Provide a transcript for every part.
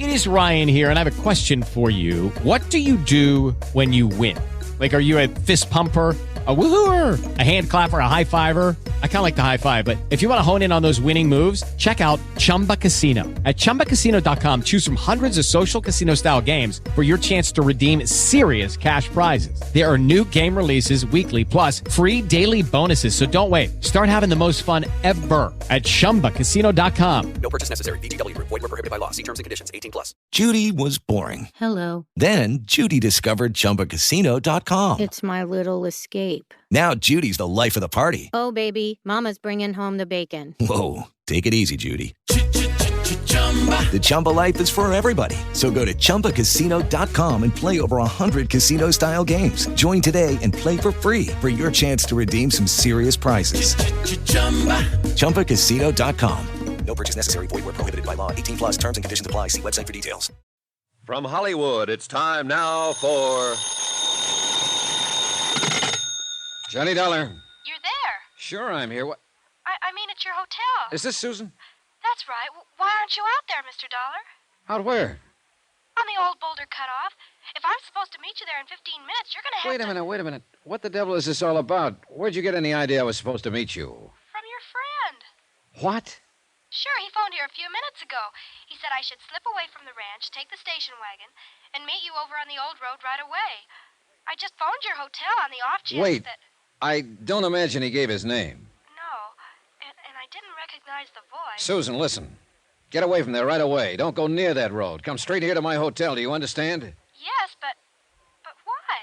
It is Ryan here, and I have a question for you. What do you do when you win? Like, are you a fist pumper, a woohooer, a hand clapper, a high fiver? I kind of like the high five, but if you want to hone in on those winning moves, check out Chumba Casino. At ChumbaCasino.com, choose from hundreds of social casino-style games for your chance to redeem serious cash prizes. There are new game releases weekly, plus free daily bonuses. So don't wait. Start having the most fun ever at ChumbaCasino.com. No purchase necessary. VGW. Void where prohibited by law. See terms and conditions. 18+. Judy was boring. Hello. Then Judy discovered ChumbaCasino.com. It's my little escape. Now Judy's the life of the party. Oh, baby, mama's bringing home the bacon. Whoa, take it easy, Judy. The Chumba life is for everybody. So go to ChumbaCasino.com and play over 100 casino-style games. Join today and play for free for your chance to redeem some serious prizes. ChumbaCasino.com. No purchase necessary. Void where prohibited by law. 18+. Terms and conditions apply. See website for details. From Hollywood, it's time now for Johnny Dollar. You're there. Sure, I'm here. What? I mean, at your hotel. Is this Susan? That's right. Why aren't you out there, Mr. Dollar? Out where? On the old Boulder cutoff. If I'm supposed to meet you there in 15 minutes, you're going to have Wait a minute. What the devil is this all about? Where'd you get any idea I was supposed to meet you? From your friend. What? Sure, he phoned here a few minutes ago. He said I should slip away from the ranch, take the station wagon, and meet you over on the old road right away. I just phoned your hotel on the off chance Wait. that... I don't imagine he gave his name. No, and I didn't recognize the voice. Susan, listen. Get away from there right away. Don't go near that road. Come straight here to my hotel. Do you understand? Yes, but why?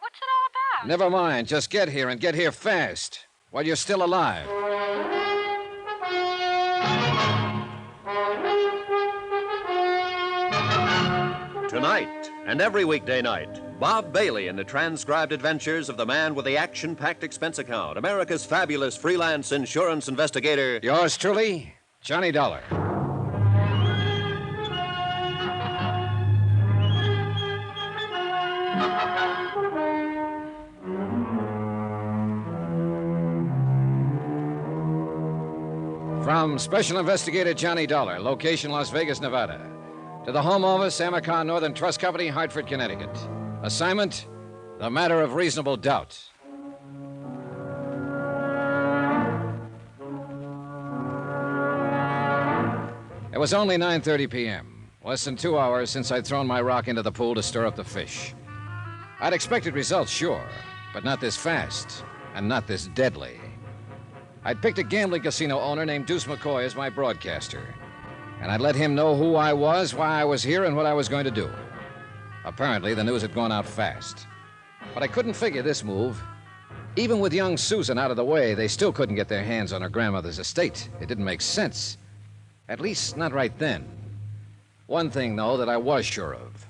What's it all about? Never mind. Just get here, and get here fast, while you're still alive. Tonight, and every weekday night, Bob Bailey in the transcribed adventures of the man with the action-packed expense account, America's fabulous freelance insurance investigator. Yours truly, Johnny Dollar. From Special Investigator Johnny Dollar, location Las Vegas, Nevada. To the Home Office, Amacon Northern Trust Company, Hartford, Connecticut. Assignment, the matter of reasonable doubt. It was only 9:30 p.m., less than 2 hours since I'd thrown my rock into the pool to stir up the fish. I'd expected results, sure, but not this fast, and not this deadly. I'd picked a gambling casino owner named Deuce McCoy as my broadcaster, and I'd let him know who I was, why I was here, and what I was going to do. Apparently, the news had gone out fast. But I couldn't figure this move. Even with young Susan out of the way, they still couldn't get their hands on her grandmother's estate. It didn't make sense. At least, not right then. One thing, though, that I was sure of.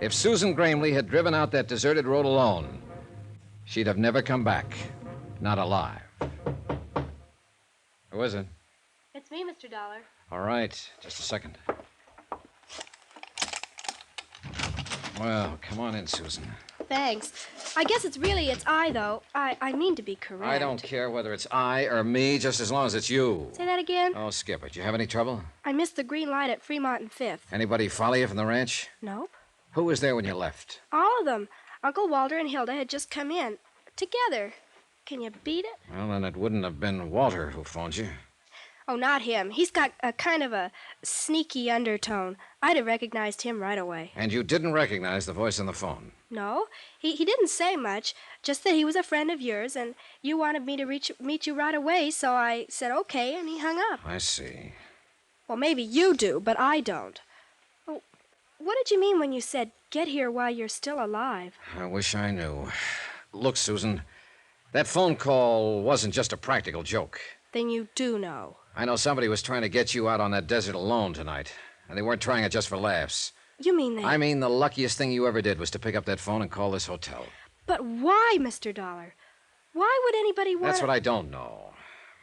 If Susan Gramley had driven out that deserted road alone, she'd have never come back. Not alive. Who is it? It's me, Mr. Dollar. All right, just a second. Well, come on in, Susan. Thanks. I guess it's I, though. I mean to be correct. I don't care whether it's I or me, just as long as it's you. Say that again? Oh, skip it. You have any trouble? I missed the green light at Fremont and Fifth. Anybody follow you from the ranch? Nope. Who was there when you left? All of them. Uncle Walter and Hilda had just come in. Together. Can you beat it? Well, then it wouldn't have been Walter who phoned you. Oh, not him. He's got a kind of a sneaky undertone. I'd have recognized him right away. And you didn't recognize the voice on the phone? No. He didn't say much, just that he was a friend of yours, and you wanted me to meet you right away, so I said okay, and he hung up. I see. Well, maybe you do, but I don't. Oh, what did you mean when you said, get here while you're still alive? I wish I knew. Look, Susan, that phone call wasn't just a practical joke. Then you do know. I know somebody was trying to get you out on that desert alone tonight, and they weren't trying it just for laughs. You mean they... I mean the luckiest thing you ever did was to pick up that phone and call this hotel. But why, Mr. Dollar? Why would anybody want... That's what I don't know.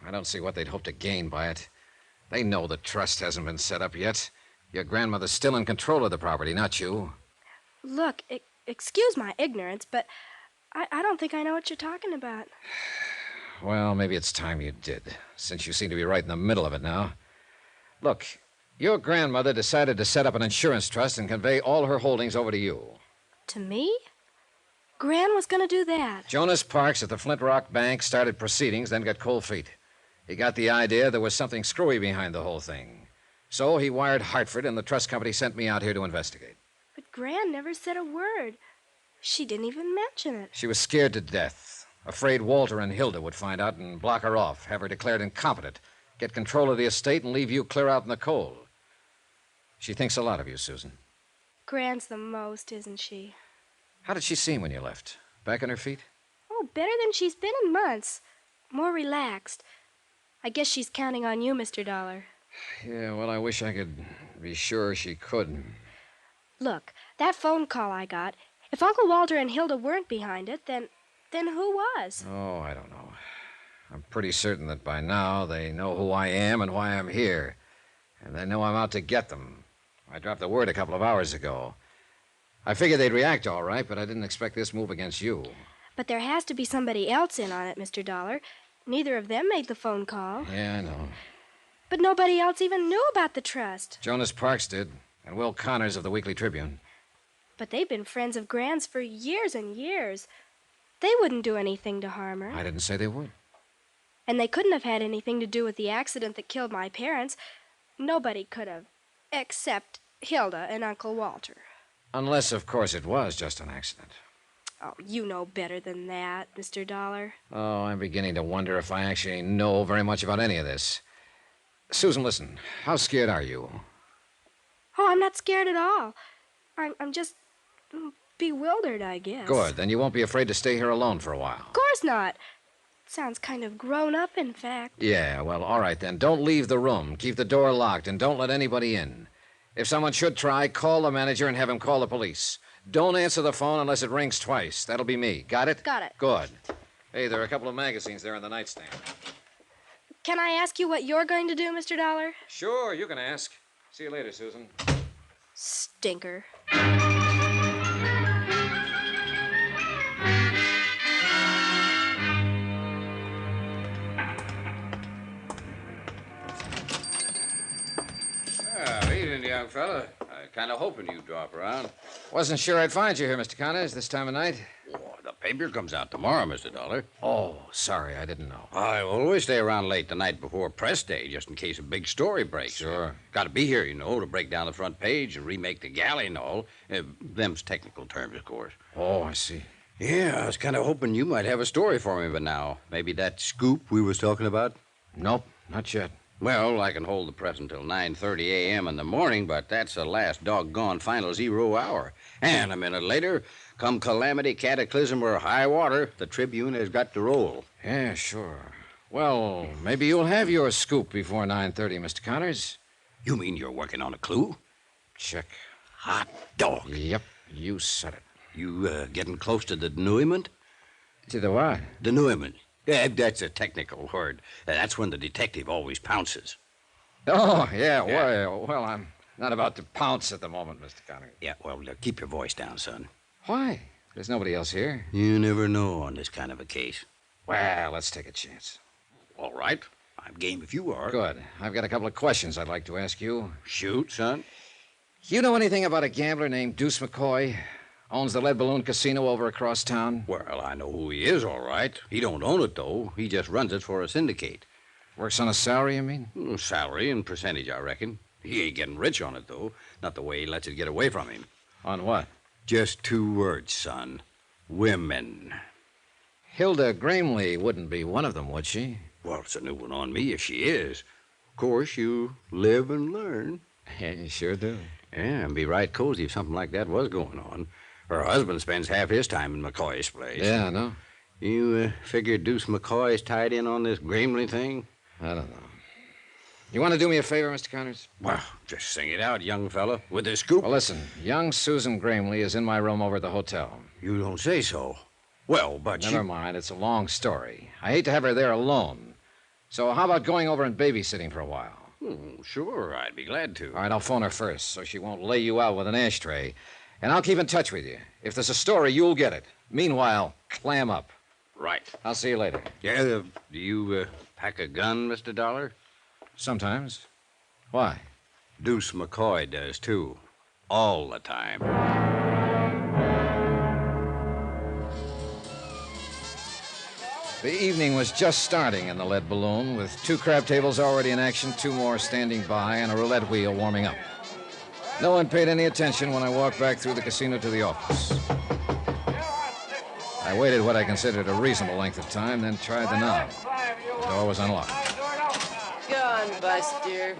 I don't see what they'd hope to gain by it. They know the trust hasn't been set up yet. Your grandmother's still in control of the property, not you. Look, excuse my ignorance, but I don't think I know what you're talking about. Well, maybe it's time you did, since you seem to be right in the middle of it now. Look, Your grandmother decided to set up an insurance trust and convey all her holdings over to you. To me? Gran was going to do that. Jonas Parks at the Flint Rock Bank started proceedings, then got cold feet. He got the idea there was something screwy behind the whole thing. So he wired Hartford, and the trust company sent me out here to investigate. But Gran never said a word. She didn't even mention it. She was scared to death, afraid Walter and Hilda would find out and block her off, have her declared incompetent, get control of the estate, and leave you clear out in the cold. She thinks a lot of you, Susan. Gran's the most, isn't she? How did she seem when you left? Back on her feet? Oh, better than she's been in months. More relaxed. I guess she's counting on you, Mr. Dollar. Yeah, well, I wish I could be sure she could. Look, that phone call I got, if Uncle Walter and Hilda weren't behind it, then who was? Oh, I don't know. I'm pretty certain that by now they know who I am and why I'm here. And they know I'm out to get them. I dropped the word a couple of hours ago. I figured they'd react all right, but I didn't expect this move against you. But there has to be somebody else in on it, Mr. Dollar. Neither of them made the phone call. Yeah, I know. But nobody else even knew about the trust. Jonas Parks did, and Will Connors of the Weekly Tribune. But they've been friends of Gran's for years and years. They wouldn't do anything to harm her. I didn't say they would. And they couldn't have had anything to do with the accident that killed my parents. Nobody could have, except Hilda and Uncle Walter. Unless, of course, it was just an accident. Oh, you know better than that, Mr. Dollar. Oh, I'm beginning to wonder if I actually know very much about any of this. Susan, listen. How scared are you? Oh, I'm not scared at all. I'm just bewildered, I guess. Good. Then you won't be afraid to stay here alone for a while. Of course not. Sounds kind of grown up, in fact. Yeah, well, all right then. Don't leave the room. Keep the door locked and don't let anybody in. If someone should try, call the manager and have him call the police. Don't answer the phone unless it rings twice. That'll be me. Got it? Got it. Good. Hey, there are a couple of magazines there on the nightstand. Can I ask you what you're going to do, Mr. Dollar? Sure, you can ask. See you later, Susan. Stinker. Evening, young fella. Kind of hoping you'd drop around. Wasn't sure I'd find you here, Mr. Connors, this time of night. Oh, the paper comes out tomorrow, Mr. Dollar. Oh, sorry, I didn't know. I always stay around late the night before press day, just in case a big story breaks. Sure. Got to be here, you know, to break down the front page and remake the galley and all. Them's technical terms, of course. Oh, I see. Yeah, I was kind of hoping you might have a story for me by now. Maybe that scoop we was talking about? Nope, not yet. Well, I can hold the press until 9:30 a.m. in the morning, but that's the last doggone final 0 hour. And a minute later, come calamity, cataclysm, or high water, the Tribune has got to roll. Yeah, sure. Well, maybe you'll have your scoop before 9:30, Mr. Connors. You mean you're working on a clue? Check. Hot dog. Yep, you said it. You getting close to the denouement? To the what? Denouement. Yeah, that's a technical word. That's when the detective always pounces. Oh, yeah. Well, I'm not about to pounce at the moment, Mr. Connors. Yeah, well, keep your voice down, son. Why? There's nobody else here. You never know on this kind of a case. Well, let's take a chance. All right. I'm game if you are. Good. I've got a couple of questions I'd like to ask you. Shoot, son. You know anything about a gambler named Deuce McCoy? Owns the Lead Balloon Casino over across town? Well, I know who he is, all right. He don't own it, though. He just runs it for a syndicate. Works on a salary, you mean? Salary and percentage, I reckon. He ain't getting rich on it, though. Not the way he lets it get away from him. On what? Just 2 words, son. Women. Hilda Gramley wouldn't be one of them, would she? Well, it's a new one on me if she is. Of course, you live and learn. Yeah, you sure do. Yeah, and be right cozy if something like that was going on. Her husband spends half his time in McCoy's place. Yeah, I know. You figure Deuce McCoy's tied in on this Gramley thing? I don't know. You want to do me a favor, Mr. Connors? Well, just sing it out, young fella, with the scoop. Well, listen, young Susan Gramley is in my room over at the hotel. You don't say so. Well, but Never mind, it's a long story. I hate to have her there alone. So how about going over and babysitting for a while? Sure, I'd be glad to. All right, I'll phone her first so she won't lay you out with an ashtray. And I'll keep in touch with you. If there's a story, you'll get it. Meanwhile, clam up. Right. I'll see you later. Yeah, do you pack a gun, Mr. Dollar? Sometimes. Why? Deuce McCoy does, too. All the time. The evening was just starting in the lead balloon, with 2 crab tables already in action, 2 more standing by, and a roulette wheel warming up. No one paid any attention when I walked back through the casino to the office. I waited what I considered a reasonable length of time, then tried the knob. The door was unlocked. Go on, Buster.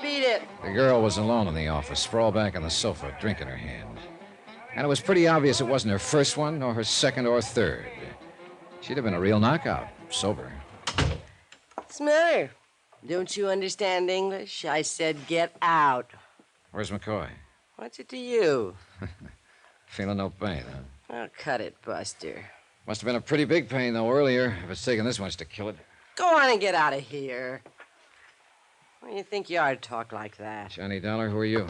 Beat it. The girl was alone in the office, sprawled back on the sofa, drink in her hand. And it was pretty obvious it wasn't her first one, nor her second or third. She'd have been a real knockout, sober. What's the matter? Don't you understand English? I said get out. Where's McCoy? What's it to you? Feeling no pain, huh? Oh, cut it, Buster. Must have been a pretty big pain, though, earlier, if it's taken this much to kill it. Go on and get out of here. What do you think you are to talk like that? Johnny Dollar, who are you?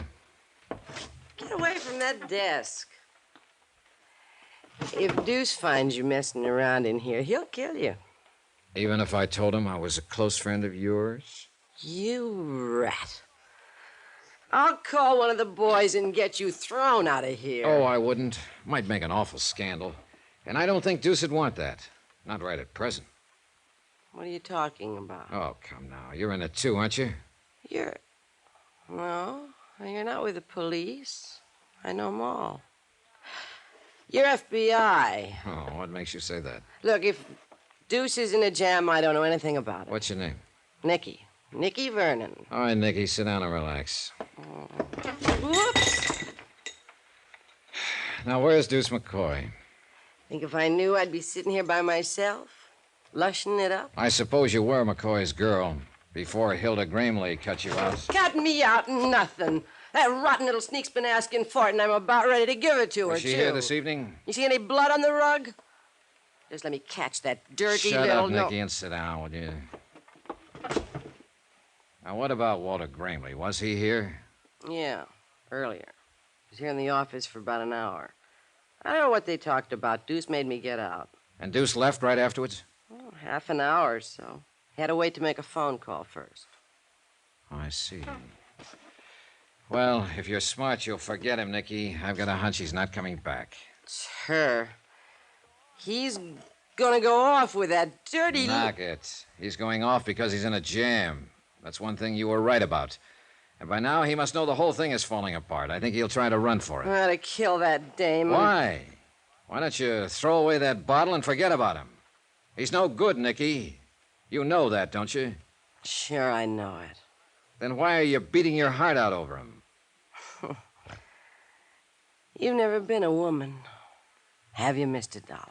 Get away from that desk. If Deuce finds you messing around in here, he'll kill you. Even if I told him I was a close friend of yours? You rat. I'll call one of the boys and get you thrown out of here. Oh, I wouldn't. Might make an awful scandal. And I don't think Deuce would want that. Not right at present. What are you talking about? Oh, come now. You're in it too, aren't you? No, you're not with the police. I know them all. You're FBI. Oh, what makes you say that? Look, if Deuce is in a jam, I don't know anything about it. What's your name? Nicky. Nicky Vernon. All right, Nicky, sit down and relax. Whoops. Now, where's Deuce McCoy? Think if I knew I'd be sitting here by myself, lushing it up? I suppose you were McCoy's girl before Hilda Gramley cut you out. Cut me out, nothing. That rotten little sneak's been asking for it, and I'm about ready to give it to her, Was she too. here this evening? You see any blood on the rug? Just let me catch that dirty Shut little... up, Nicky, and sit down, will you? Now, what about Walter Gramley? Was he here? Yeah, earlier. He was here in the office for about an hour. I don't know what they talked about. Deuce made me get out. And Deuce left right afterwards? Oh, half an hour or so. He had to wait to make a phone call first. I see. Well, if you're smart, you'll forget him, Nicky. I've got a hunch he's not coming back. It's her. He's gonna go off with that dirty... Knock it. He's going off because he's in a jam. That's one thing you were right about. And by now, he must know the whole thing is falling apart. I think he'll try to run for it. I ought to kill that dame. Why? Why don't you throw away that bottle and forget about him? He's no good, Nicky. You know that, don't you? Sure, I know it. Then why are you beating your heart out over him? You've never been a woman, have you, Mr. Dollar?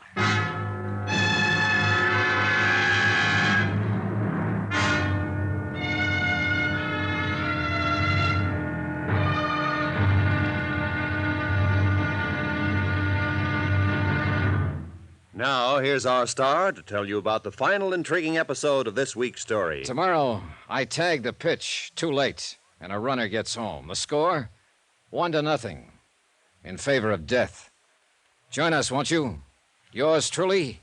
Now, here's our star to tell you about the final intriguing episode of this week's story. Tomorrow, I tag the pitch too late, and a runner gets home. The score? 1-0. In favor of death. Join us, won't you? Yours truly,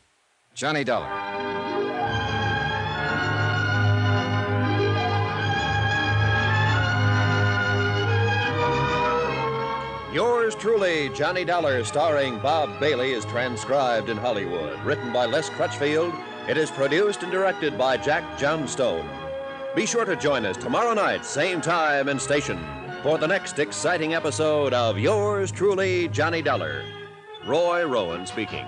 Johnny Dollar. Yours truly, Johnny Dollar, starring Bob Bailey, is transcribed in Hollywood. Written by Les Crutchfield, it is produced and directed by Jack Johnstone. Be sure to join us tomorrow night, same time and station, for the next exciting episode of Yours truly, Johnny Dollar. Roy Rowan speaking.